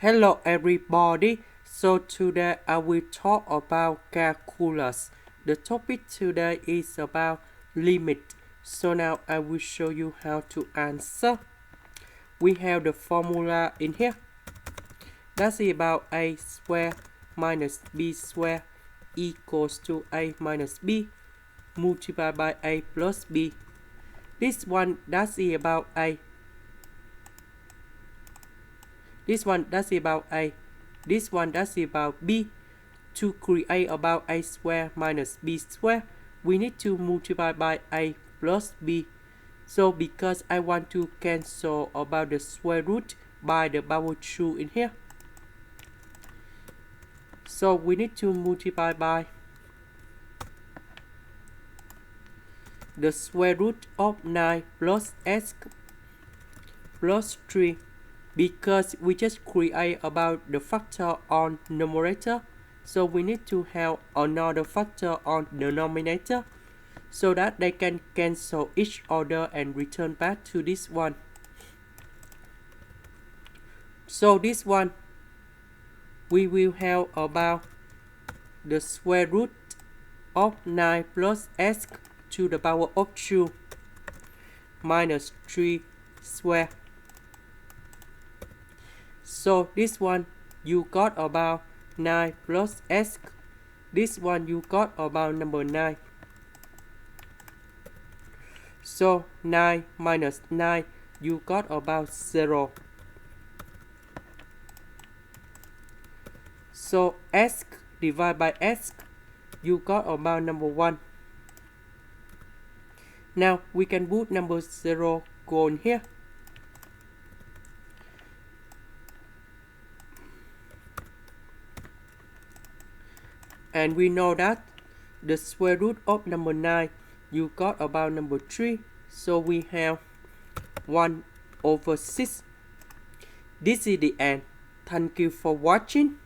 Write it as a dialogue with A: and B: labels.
A: Hello everybody, so today I will talk about calculus. The topic today is about limit. So now I will show you how to answer. We have the formula in here. That's about a square minus b square equals to a minus b multiplied by a plus b. This one that's about a. This one that's about a. This one that's about b. To create about a square minus b square, we need to multiply by a plus b. So because I want to cancel about the square root by the power 2 in here, so we need to multiply by the square root of 9 plus x plus 3, because we just create about the factor on numerator, so we need to have another factor on the denominator so that they can cancel each other and return back to this one. So this one we will have about the square root of 9 plus x to the power of 2 minus 3 square. So this one you got about 9 plus x. This one you got about number 9. So 9 minus 9 you got about 0. So x divided by x you got about number 1. Now we can put number 0 go in here. And we know that the square root of number 9 you got about number 3. So we have 1 over 6. This is the end. Thank you for watching.